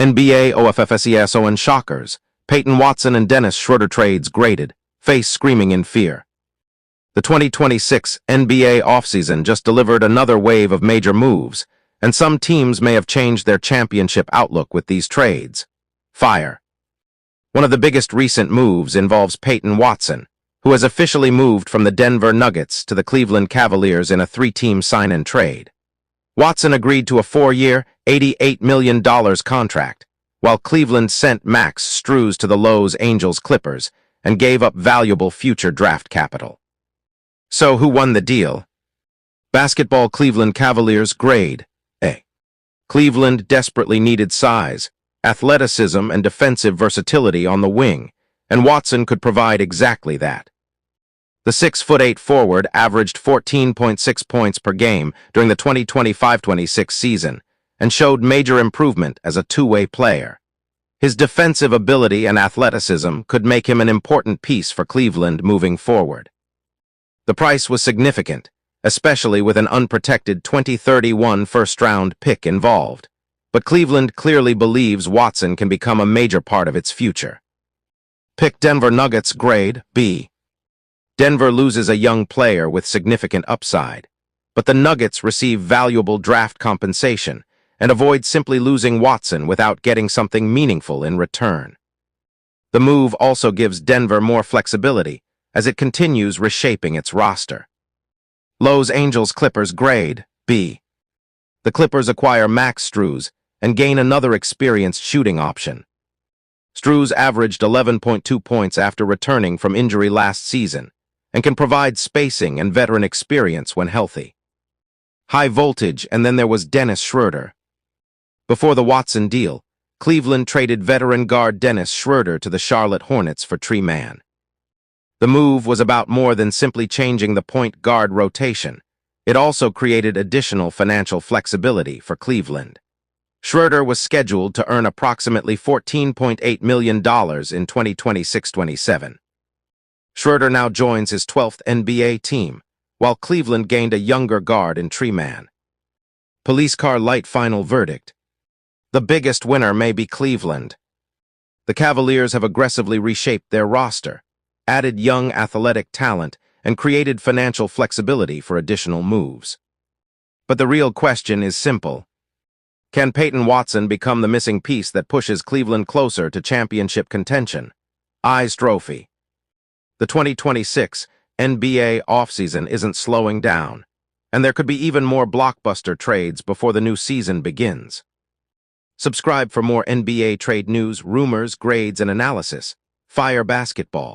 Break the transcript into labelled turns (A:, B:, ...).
A: NBA OFFSEASON shockers. Peyton Watson and Dennis Schröder trades graded. Face screaming in fear. The 2026 NBA offseason just delivered another wave of major moves, and some teams may have changed their championship outlook with these trades. Fire. One of the biggest recent moves involves Peyton Watson, who has officially moved from the Denver Nuggets to the Cleveland Cavaliers in a 3-team sign-and trade. Watson agreed to a 4-year, $88 million contract, while Cleveland sent Max Strus to the Los Angeles Clippers and gave up valuable future draft capital. So who won the deal? Basketball Cleveland Cavaliers grade A. Cleveland desperately needed size, athleticism, and defensive versatility on the wing, and Watson could provide exactly that. The 6'8" forward averaged 14.6 points per game during the 2025-26 season and showed major improvement as a two-way player. His defensive ability and athleticism could make him an important piece for Cleveland moving forward. The price was significant, especially with an unprotected 2031 first-round pick involved, but Cleveland clearly believes Watson can become a major part of its future. Pick Denver Nuggets grade B. Denver loses a young player with significant upside, but the Nuggets receive valuable draft compensation and avoid simply losing Watson without getting something meaningful in return. The move also gives Denver more flexibility as it continues reshaping its roster. Los Angeles Clippers grade B. The Clippers acquire Max Strus and gain another experienced shooting option. Strus averaged 11.2 points after returning from injury last season and can provide spacing and veteran experience when healthy. High voltage, and then there was Dennis Schröder. Before the Watson deal, Cleveland traded veteran guard Dennis Schröder to the Charlotte Hornets for Trey Mann. The move was about more than simply changing the point guard rotation. It also created additional financial flexibility for Cleveland. Schröder was scheduled to earn approximately $14.8 million in 2026-27. Schröder now joins his 12th NBA team, while Cleveland gained a younger guard in Trey Mann. Police car light final verdict. The biggest winner may be Cleveland. The Cavaliers have aggressively reshaped their roster, added young athletic talent, and created financial flexibility for additional moves. But the real question is simple. Can Peyton Watson become the missing piece that pushes Cleveland closer to championship contention? Eyes trophy. The 2026 NBA offseason isn't slowing down, and there could be even more blockbuster trades before the new season begins. Subscribe for more NBA trade news, rumors, grades, and analysis. Fire Basketball.